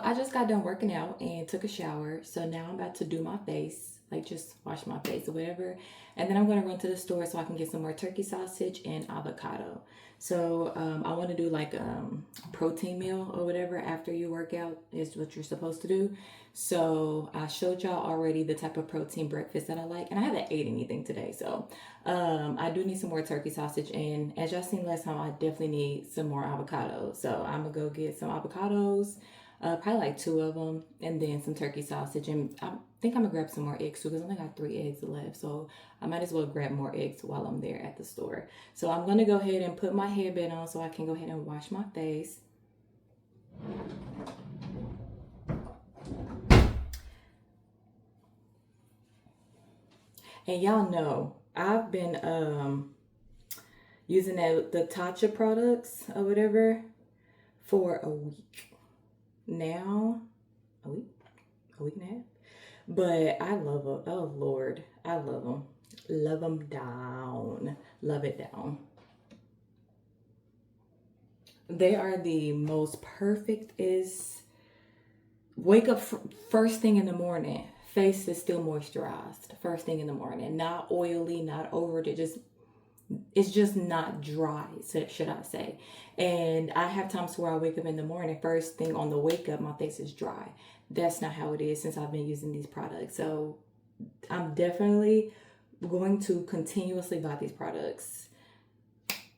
I just got done working out and took a shower. So now I'm about to do my face, like just wash my face or whatever. And then I'm going to run to the store so I can get some more turkey sausage and avocado. So I want to do like a protein meal or whatever after you work out is what you're supposed to do. So I showed y'all already the type of protein breakfast that I like. And I haven't ate anything today. So I do need some more turkey sausage. And as y'all seen last time, I definitely need some more avocados. So I'm going to go get some avocados, probably like two of them, and then some turkey sausage. And I think I'm gonna grab some more eggs too because I only got three eggs left. So I might as well grab more eggs while I'm there at the store. So I'm gonna go ahead and put my headband on so I can go ahead and wash my face. And y'all know I've been using the Tatcha products or whatever for a week now. A week and a half. But I love them. Oh Lord, I love them. Love them down. Love it down. They are the most perfect. Is wake up first thing in the morning. Face is still moisturized first thing in the morning. Not oily, not over it. Just it's just not dry, should I say. And I have times where I wake up in the morning, first thing on the wake up, my face is dry. That's not how it is since I've been using these products. So I'm definitely going to continuously buy these products.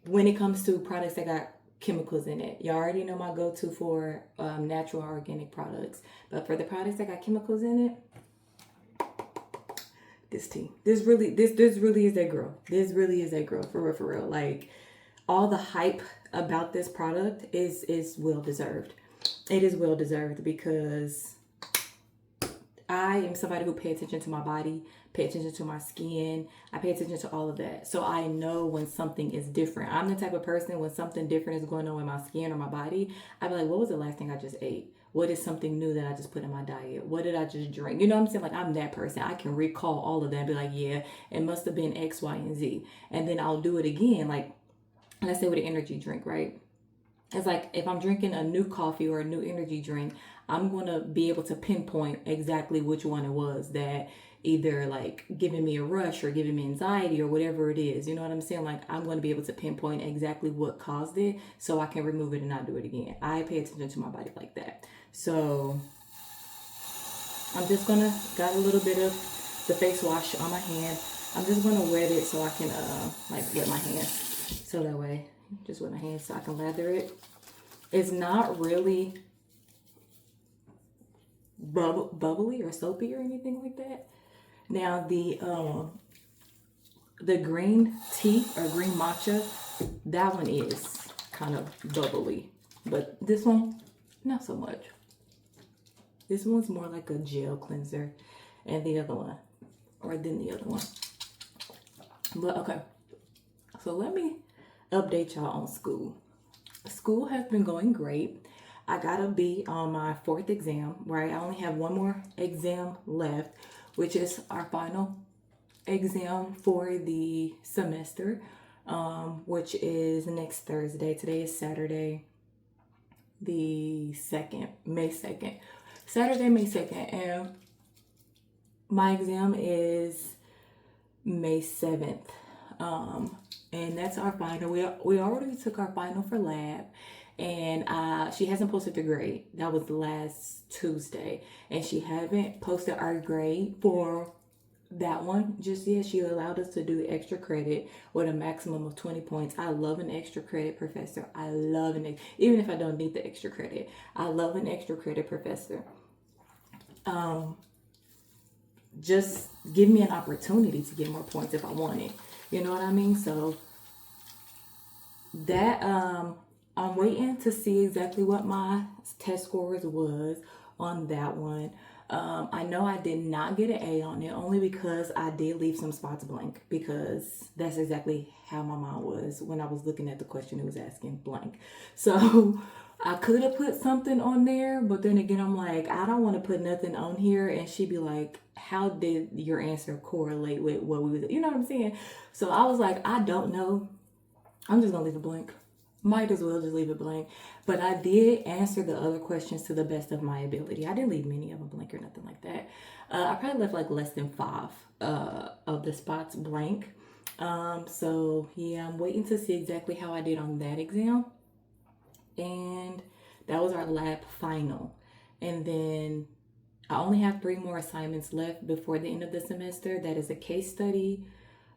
When it comes to products that got chemicals in it, you already know my go-to for natural organic products. But for the products that got chemicals in it, this tea. This really is that girl. This really is that girl for real, for real. Like all the hype about this product is well deserved. It is well deserved because I am somebody who pay attention to my body, pay attention to my skin. I pay attention to all of that. So I know when something is different. I'm the type of person when something different is going on with my skin or my body, I'd be like, what was the last thing I just ate? What is something new that I just put in my diet? What did I just drink? You know what I'm saying? Like I'm that person. I can recall all of that and be like, yeah, it must have been X, Y, and Z. And then I'll do it again. Like let's say with an energy drink, right? It's like if I'm drinking a new coffee or a new energy drink, I'm going to be able to pinpoint exactly which one it was that either like giving me a rush or giving me anxiety or whatever it is. You know what I'm saying? Like I'm going to be able to pinpoint exactly what caused it so I can remove it and not do it again. I pay attention to my body like that. So I'm just going to got a little bit of the face wash on my hand. I'm just going to wet it so I can like wet my hand. So that way, just wet my hand so I can lather it. It's not really bubbly or soapy or anything like that. Now the green tea or green matcha, that one is kind of bubbly, but this one not so much. This one's more like a gel cleanser, and the other one, or than the other one. But okay, so let me update y'all on school. School has been going great. I got a B on my fourth exam, right? I only have one more exam left, which is our final exam for the semester, which is next Thursday. Today is Saturday, the 2nd, May 2nd. Saturday, May 2nd, and my exam is May 7th. And that's our final. We already took our final for lab, and she hasn't posted the grade. That was last Tuesday, and she haven't posted our grade for that one just yet. She allowed us to do extra credit with a maximum of 20 points. I love an extra credit professor. I love even if I don't need the extra credit, I love an extra credit professor. Just give me an opportunity to get more points if I want it. You know what I mean? So that I'm waiting to see exactly what my test scores was on that one. I know I did not get an A on it only because I did leave some spots blank, because that's exactly how my mind was when I was looking at the question it was asking, blank. So I could have put something on there, but then again, I'm like, I don't want to put nothing on here and she'd be like, how did your answer correlate with what we was, you know what I'm saying? So I was like, I don't know. I'm just gonna leave it blank. Might as well just leave it blank. But I did answer the other questions to the best of my ability. I didn't leave many of them blank or nothing like that. I probably left like less than 5 of the spots blank. So yeah, I'm waiting to see exactly how I did on that exam. And that was our lab final. And then I only have 3 more assignments left before the end of the semester. That is a case study,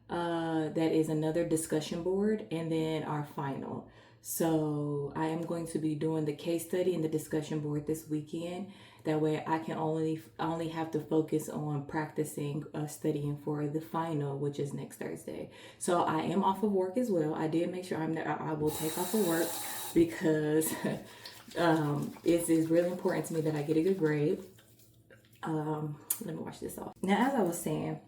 that is another discussion board, and then our final. So I am going to be doing the case study and the discussion board this weekend. That way I can only have to focus on practicing studying for the final, which is next Thursday. So I am off of work as well. I did make sure I will take off of work because it is really important to me that I get a good grade. Let me wash this off. Now, as I was saying,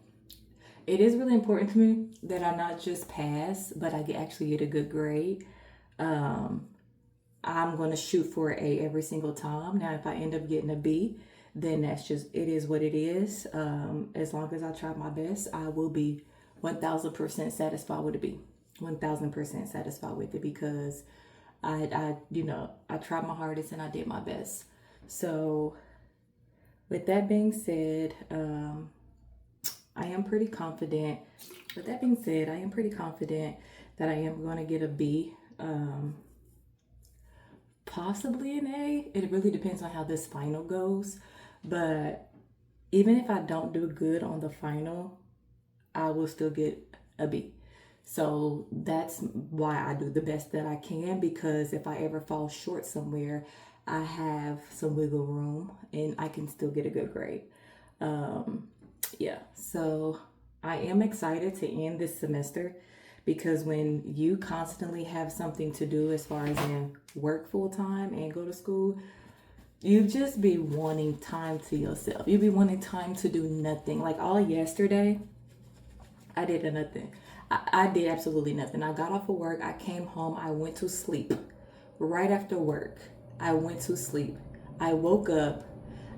it is really important to me that I not just pass, but I actually get a good grade. I'm going to shoot for an A every single time. Now, if I end up getting a B, then that's just, it is what it is. As long as I try my best, I will be 1000% satisfied with a B. 1000% satisfied with it because I tried my hardest and I did my best. So with that being said, I am pretty confident. With that being said, I am pretty confident that I am going to get a B, possibly an A. It really depends on how this final goes. But even if I don't do good on the final, I will still get a B. So that's why I do the best that I can, because if I ever fall short somewhere, I have some wiggle room and I can still get a good grade. Yeah, so I am excited to end this semester because when you constantly have something to do as far as in work full time and go to school, you just be wanting time to yourself. You be wanting time to do nothing. Like all yesterday, I did nothing. I did absolutely nothing. I got off of work. I came home. I went to sleep. Right after work, I went to sleep. I woke up.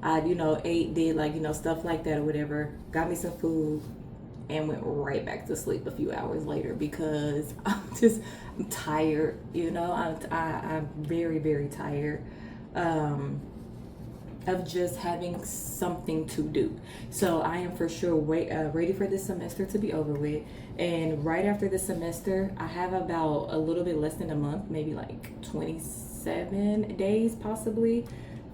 I, ate, did stuff like that or whatever. Got me some food and went right back to sleep a few hours later because I'm tired. I'm very, very tired. Of just having something to do. So I am for sure ready for this semester to be over with. And right after the semester, I have about a little bit less than a month, maybe like 27 days possibly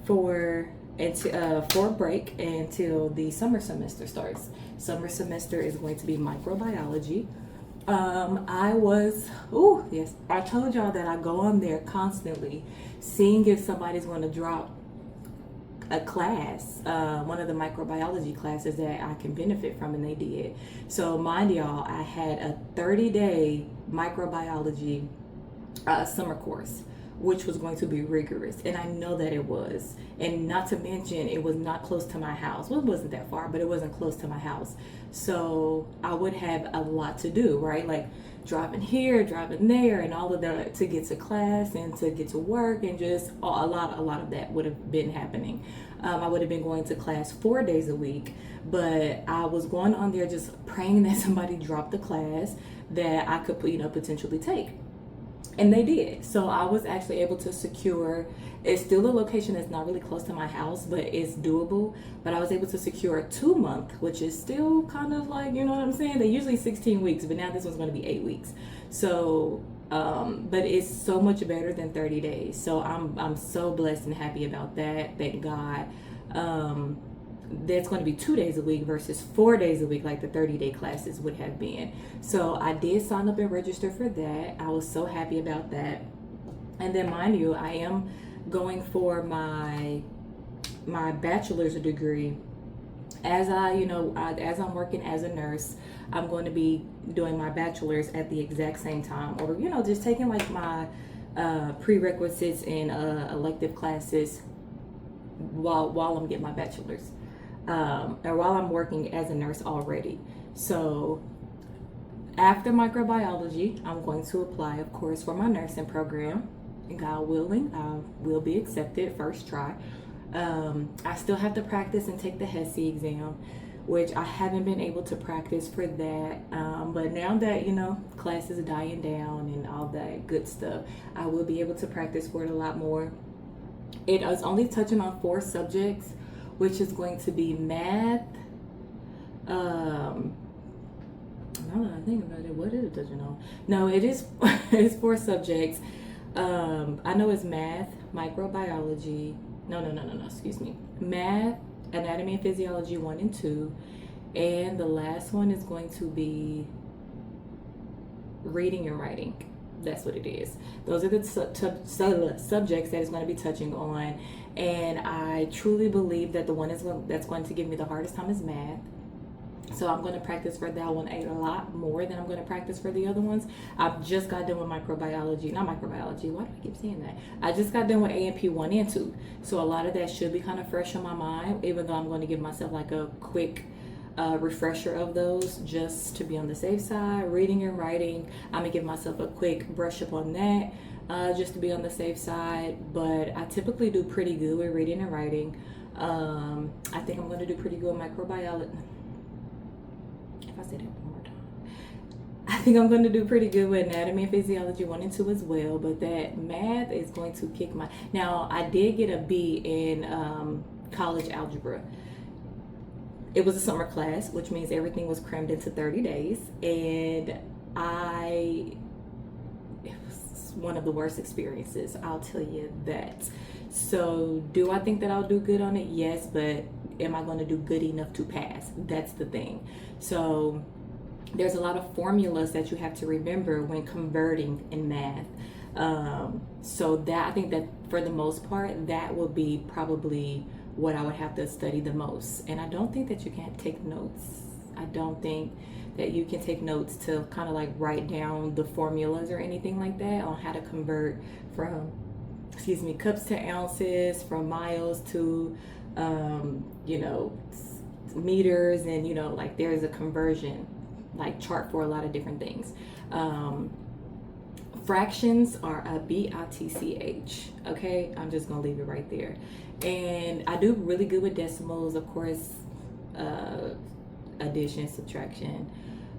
for a break until the summer semester starts. Summer semester is going to be microbiology. I told y'all that I go on there constantly seeing if somebody's going to drop a class, one of the microbiology classes that I can benefit from, and they did. So mind y'all, I had a 30-day microbiology summer course, which was going to be rigorous, and I know that it was. And not to mention, it was not close to my house. Well, it wasn't that far, but it wasn't close to my house. So I would have a lot to do, right? Like driving here, driving there, and all of that to get to class and to get to work, and just a lot of that would have been happening. I would have been going to class 4 days a week, but I was going on there just praying that somebody dropped the class that I could, potentially take. And they did. So I was actually able to secure, it's still a location that's not really close to my house, but it's doable. But I was able to secure a 2-month, which is still kind of like, you know what I'm saying? They're usually 16 weeks, but now this one's going to be 8 weeks. So, but it's so much better than 30 days. So I'm so blessed and happy about that. Thank God. That's going to be 2 days a week versus 4 days a week like the 30-day classes would have been. So I did sign up and register for that. I was so happy about that. And then mind you, I am going for my bachelor's degree. As I'm working as a nurse, I'm going to be doing my bachelor's at the exact same time, or just taking like my prerequisites and elective classes while I'm getting my bachelor's. Or while I'm working as a nurse already. So after microbiology, I'm going to apply, of course, for my nursing program. And God willing, I will be accepted first try. I still have to practice and take the HESI exam, which I haven't been able to practice for that. But now that, you know, class is dying down and all that good stuff, I will be able to practice for it a lot more. It is only touching on 4 subjects, which is going to be math. Now that I think about it, what is it touching on? No, it is it's 4 subjects. I know it's math, microbiology. No, excuse me. Math, anatomy and physiology 1 and 2. And the last one is going to be reading and writing. That's what it is. Those are the subjects that it's going to be touching on. And I truly believe that the one that's going to give me the hardest time is math. So I'm going to practice for that one a lot more than I'm going to practice for the other ones. I've just got done with not microbiology. Why do I keep saying that? I just got done with A&P 1 and 2. So a lot of that should be kind of fresh on my mind, even though I'm going to give myself like a quick refresher of those just to be on the safe side. Reading and writing, I'm going to give myself a quick brush up on that just to be on the safe side. But I typically do pretty good with reading and writing. I think I'm going to do pretty good with microbiology. I say that one more time. I think I'm going to do pretty good with anatomy and physiology 1 and 2 as well, but that math is going to kick my... Now, I did get a B in college algebra. It was a summer class, which means everything was crammed into 30 days, and it was one of the worst experiences, I'll tell you that. So, do I think that I'll do good on it? Yes, but am I going to do good enough to pass? That's the thing. So there's a lot of formulas that you have to remember when converting in math. So that, I think that for the most part, that will be probably what I would have to study the most. And I don't think that you can take notes. I don't think that you can take notes to kind of like write down the formulas or anything like that on how to convert from, cups to ounces, from miles to, meters, and, like there's a conversion like chart for a lot of different things. Fractions are a BITCH. Okay, I'm just gonna leave it right there. And I do really good with decimals, of course. Addition, subtraction,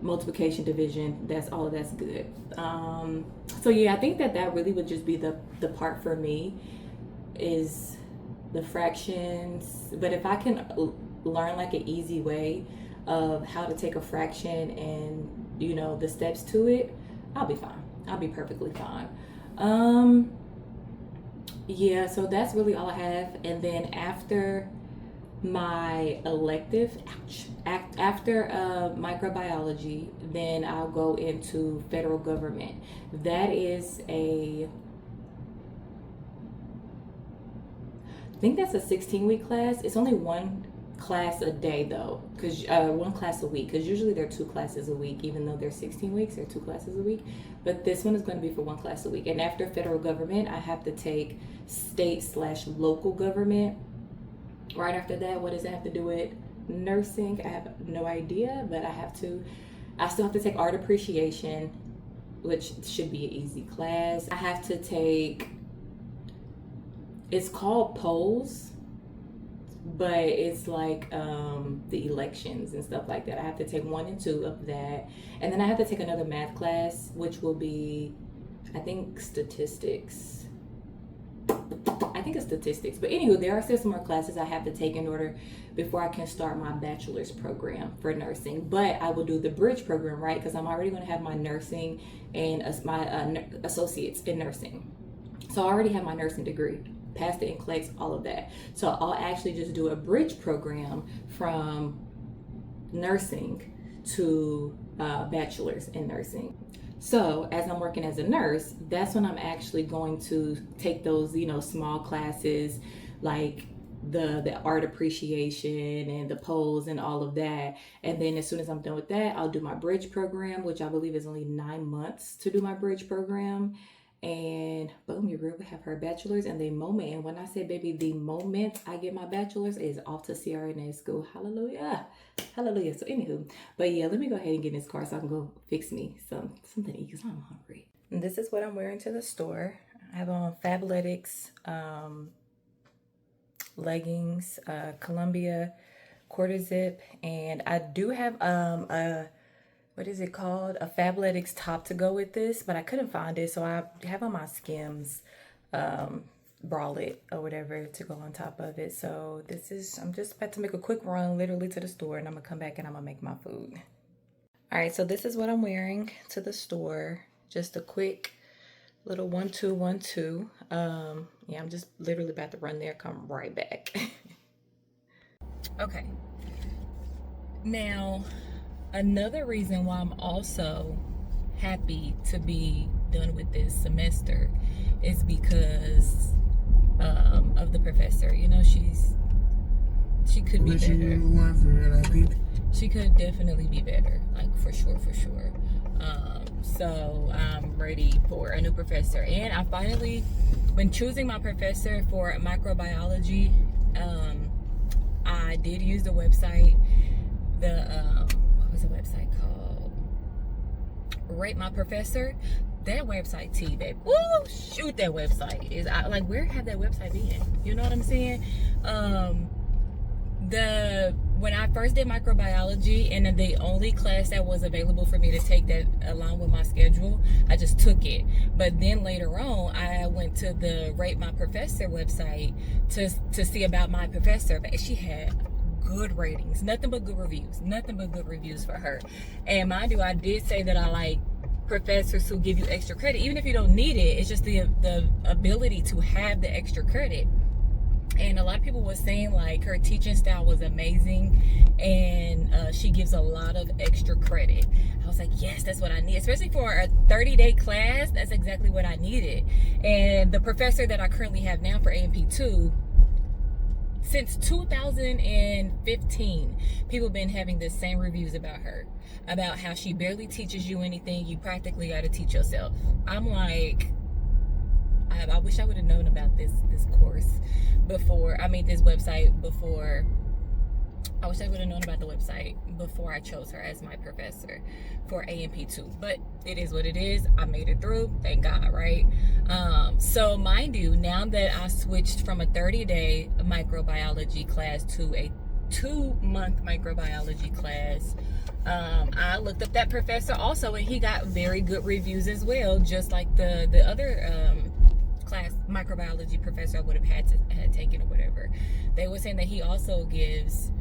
multiplication, division, that's good. So yeah, I think that really would just be the part for me, is the fractions. But if I can learn like an easy way of how to take a fraction and the steps to it, I'll be fine. I'll be perfectly fine. Yeah, so that's really all I have. And then after my elective, after microbiology, then I'll go into federal government. That is I think that's a 16-week class. It's only one class a day though, because one class a week, because usually they're 2 classes a week, even though they're 16 weeks, they're 2 classes a week. But this one is going to be for 1 class a week. And after federal government, I have to take state/local government. Right after that, what does it have to do with nursing? I have no idea, but I still have to take art appreciation, which should be an easy class. I have to take, it's called polls, but it's like the elections and stuff like that. I have to take 1 and 2 of that. And then I have to take another math class, which will be, I think, statistics. But anywho, there are still some more classes I have to take in order before I can start my bachelor's program for nursing. But I will do the bridge program, right? Because I'm already going to have my nursing and my associates in nursing. So I already have my nursing degree, passed the NCLEX, all of that. So I'll actually just do a bridge program from nursing to bachelor's in nursing. So as I'm working as a nurse, that's when I'm actually going to take those, small classes like the art appreciation and the polls and all of that. And then as soon as I'm done with that, I'll do my bridge program, which I believe is only 9 months to do my bridge program. And boom, your girl will have her bachelor's. And the moment, and when I say, baby, the moment I get my bachelor's is off to CRNA school. Hallelujah. Hallelujah. So anywho, but yeah, let me go ahead and get in this car so I can go fix me something to eat because I'm hungry. And this is what I'm wearing to the store. I have on Fabletics leggings, Columbia quarter zip, and I do have a, what is it called, a Fabletics top to go with this, but I couldn't find it, so I have on my Skims bralette or whatever to go on top of it. So this is, I'm just about to make a quick run literally to the store, and I'm gonna come back and I'm gonna make my food. All right, so this is what I'm wearing to the store. Just a quick little 1-2, 1-2. Yeah, I'm just literally about to run there, come right back. Okay. Now, another reason why I'm also happy to be done with this semester is because of the professor. You know, she could be better. She could definitely be better, like for sure. So I'm ready for a new professor, and I finally, when choosing my professor for microbiology, I did use the website, what was the website called? Rate My Professor. That website, babe. Woo, shoot, that website is, like, where have that website been? You know what I'm saying? When I first did microbiology, and the only class that was available for me to take that along with my schedule, I just took it. But then later on, I went to the Rate My Professor website to see about my professor. But she had good ratings, nothing but good reviews for her. And mind you, I did say that I like professors who give you extra credit, even if you don't need it. It's just the ability to have the extra credit. And a lot of people were saying like her teaching style was amazing, and she gives a lot of extra credit. I was like, yes, that's what I need, especially for a 30-day class. That's exactly what I needed. And the professor that I currently have now for A&P2, since 2015, people have been having the same reviews about her, about how she barely teaches you anything. You practically got to teach yourself. I'm like, I wish I would have known about this course before, this website before. I wish I would have known about the website before I chose her as my professor for A&P2. But it is what it is. I made it through. Thank God, right? So mind you, now that I switched from a 30-day microbiology class to a 2-month microbiology class, I looked up that professor also, and he got very good reviews as well, just like the other class microbiology professor I would have had taken or whatever. They were saying that he also gives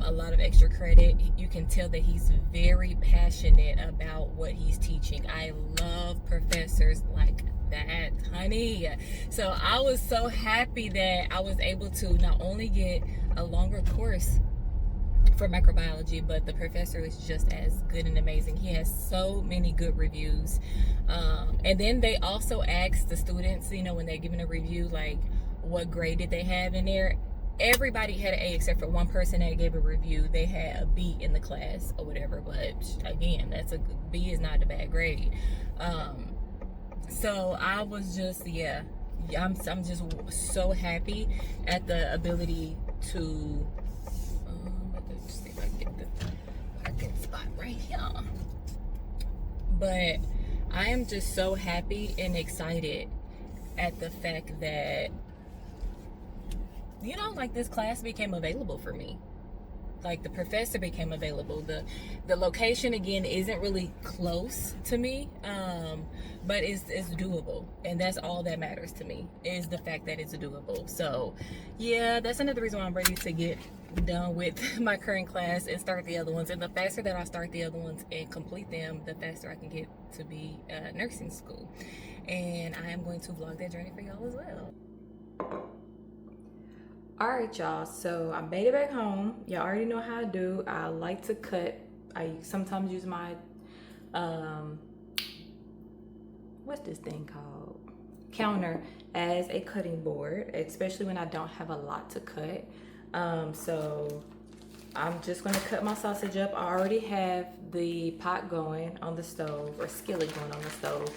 a lot of extra credit. You can tell that he's very passionate about what he's teaching. I love professors like that, honey. So I was so happy that I was able to not only get a longer course for microbiology, but the professor is just as good and amazing. He has so many good reviews. And then they also ask the students, you know, when they're giving a review, like what grade did they have in there. Everybody had an A except for one person that gave a review. They had a B in the class or whatever, but again, B is not a bad grade. So I was just, I'm just so happy at the ability to let's see if I can get the parking spot right here. But I am just so happy and excited at the fact that, you know, like this class became available for me. Like the professor became available. The location again isn't really close to me, but it's doable, and that's all that matters to me, is the fact that it's doable. So yeah, that's another reason why I'm ready to get done with my current class and start the other ones. And the faster that I start the other ones and complete them, the faster I can get to be nursing school. And I am going to vlog that journey for y'all as well. All right, y'all, so I made it back home. Y'all already know how I do. I like to cut. I sometimes use my what's this thing called, counter, as a cutting board, especially when I don't have a lot to cut. So I'm just gonna cut my sausage up. I already have the pot going on the stove, or skillet going on the stove.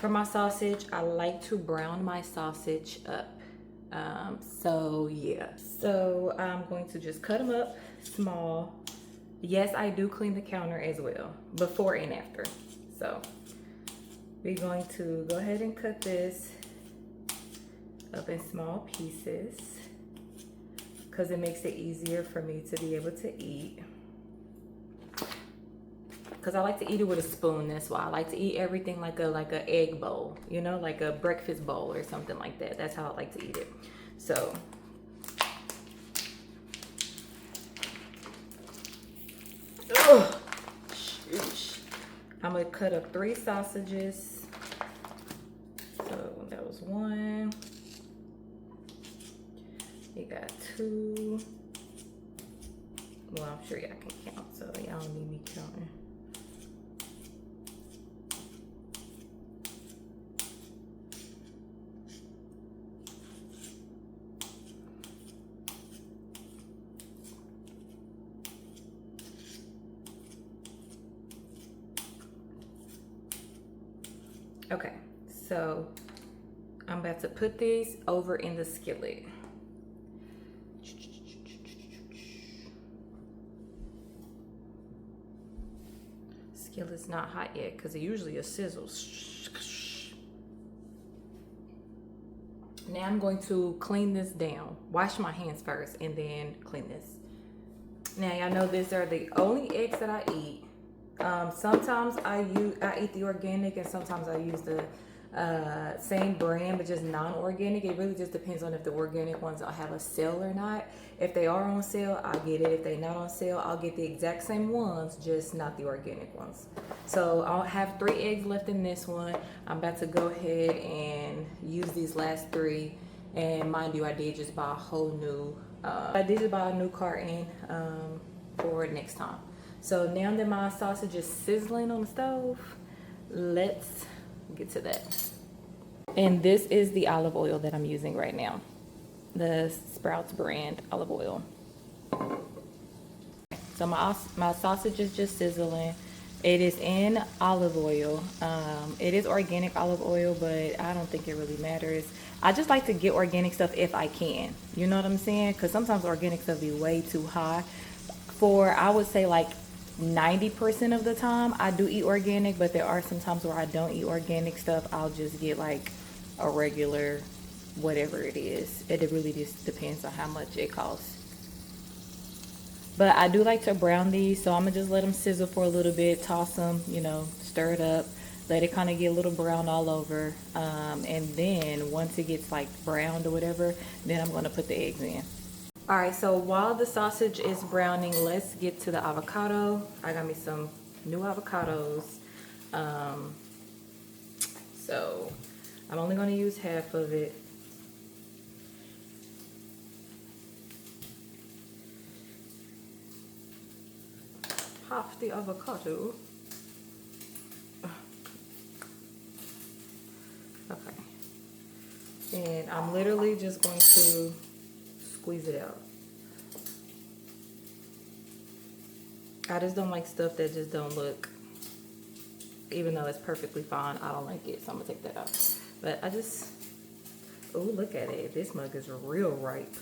For my sausage, I like to brown my sausage up. So yeah, so I'm going to just cut them up small. Yes, I do clean the counter as well, before and after. So we're going to go ahead and cut this up in small pieces. because it makes it easier for me to be able to eat. Because I like to eat it with a spoon. That's why I like to eat everything like a egg bowl, you know, like a breakfast bowl or something like that. That's how I like to eat it. So I'm gonna cut up 3 sausages. So that was 1. You got 2. Well, I'm sure y'all can count, so y'all don't need me counting. Okay, so I'm about to put these over in the skillet. Skillet's not hot yet because it usually sizzles. Now I'm going to clean this down. Wash my hands first and then clean this. Now y'all know these are the only eggs that I eat. Sometimes I eat the organic, and sometimes I use the same brand but just non-organic. It really just depends on if the organic ones will have a sale or not. If they are on sale, I'll get it. If they're not on sale, I'll get the exact same ones, just not the organic ones. So I'll have 3 eggs left in this one. I'm about to go ahead and use these last 3. And mind you, I did just buy a whole new carton for next time. So now that my sausage is sizzling on the stove, let's get to that. And this is the olive oil that I'm using right now. The Sprouts brand olive oil. So my sausage is just sizzling. It is in olive oil. It is organic olive oil, but I don't think it really matters. I just like to get organic stuff if I can. You know what I'm saying? Because sometimes organic stuff be way too high. I would say like 90% of the time I do eat organic, but there are some times where I don't eat organic stuff. I'll just get like a regular whatever it is. It really just depends on how much it costs. But I do like to brown these, so I'm gonna just let them sizzle for a little bit, toss them, you know, stir it up, let it kind of get a little brown all over, and then once it gets like browned or whatever, then I'm gonna put the eggs in. All right, so while the sausage is browning, let's get to the avocado. I got me some new avocados. So I'm only gonna use half of it. Half the avocado. Okay. And I'm literally just going to squeeze it out. I just don't like stuff that just don't look, even though it's perfectly fine, I don't like it, so I'm gonna take that out. But I just, oh, look at it. This mug is real ripe,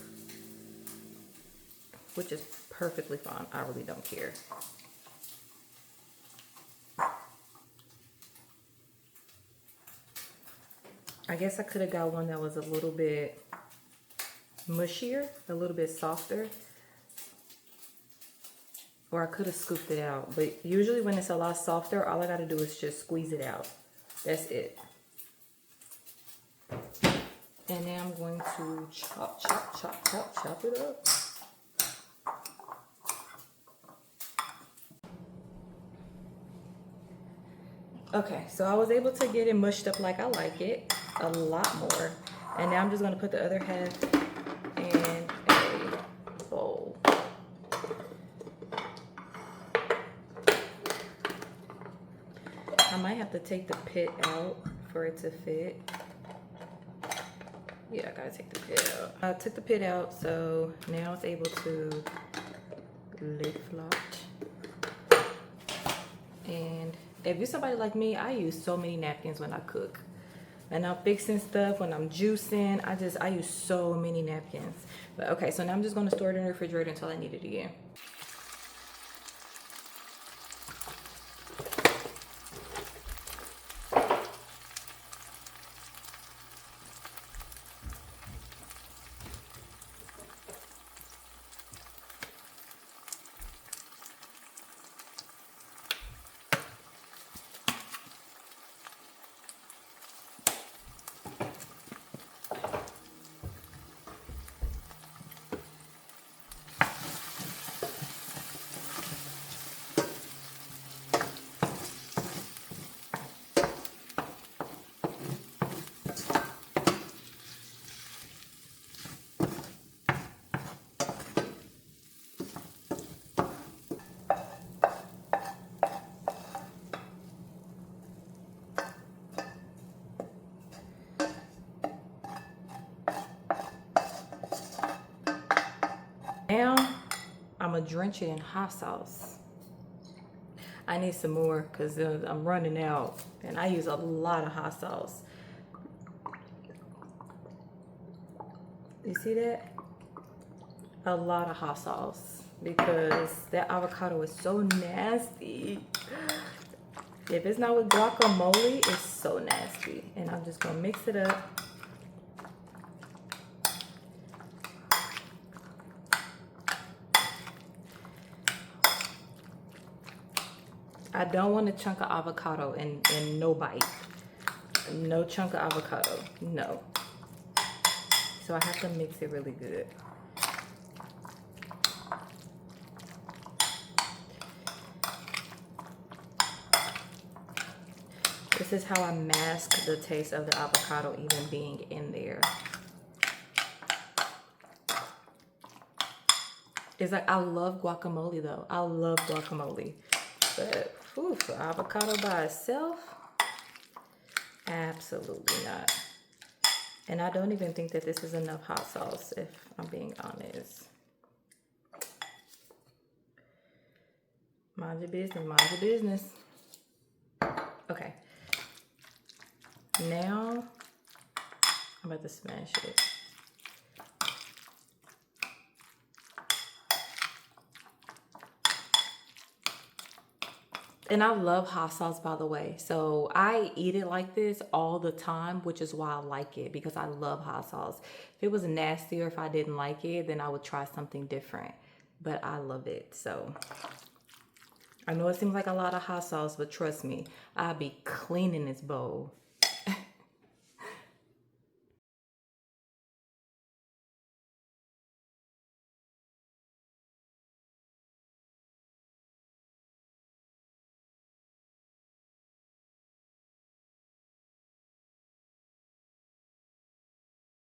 which is perfectly fine. I really don't care. I guess I could have got one that was a little bit mushier, a little bit softer. Or I could have scooped it out. But usually when it's a lot softer, all I got to do is just squeeze it out. That's it. And now I'm going to chop it up. Okay, so I was able to get it mushed up like I like it, a lot more. And now I'm just gonna put the other half in a bowl. I might have to take the pit out for it to fit. Yeah, I gotta take the pit out. I took the pit out, so now it's able to lid flop. And if you're somebody like me, I use so many napkins when I cook. And I'm fixing stuff, when I'm juicing, I use so many napkins. But okay, so now I'm just gonna store it in the refrigerator until I need it again. Now, I'm going to drench it in hot sauce. I need some more because I'm running out. And I use a lot of hot sauce. You see that? A lot of hot sauce. Because that avocado is so nasty. If it's not with guacamole, it's so nasty. And I'm just going to mix it up. I don't want a chunk of avocado and no bite. No chunk of avocado. No. So I have to mix it really good. This is how I mask the taste of the avocado even being in there. It's like, I love guacamole though. I love guacamole. But whew, for avocado by itself, absolutely not. And I don't even think that this is enough hot sauce, if I'm being honest. Mind your business, mind your business. Okay. Now, I'm about to smash it. And I love hot sauce, by the way. So I eat it like this all the time, which is why I like it, because I love hot sauce. If it was nasty or if I didn't like it, then I would try something different. But I love it. So I know it seems like a lot of hot sauce, but trust me, I'll be cleaning this bowl.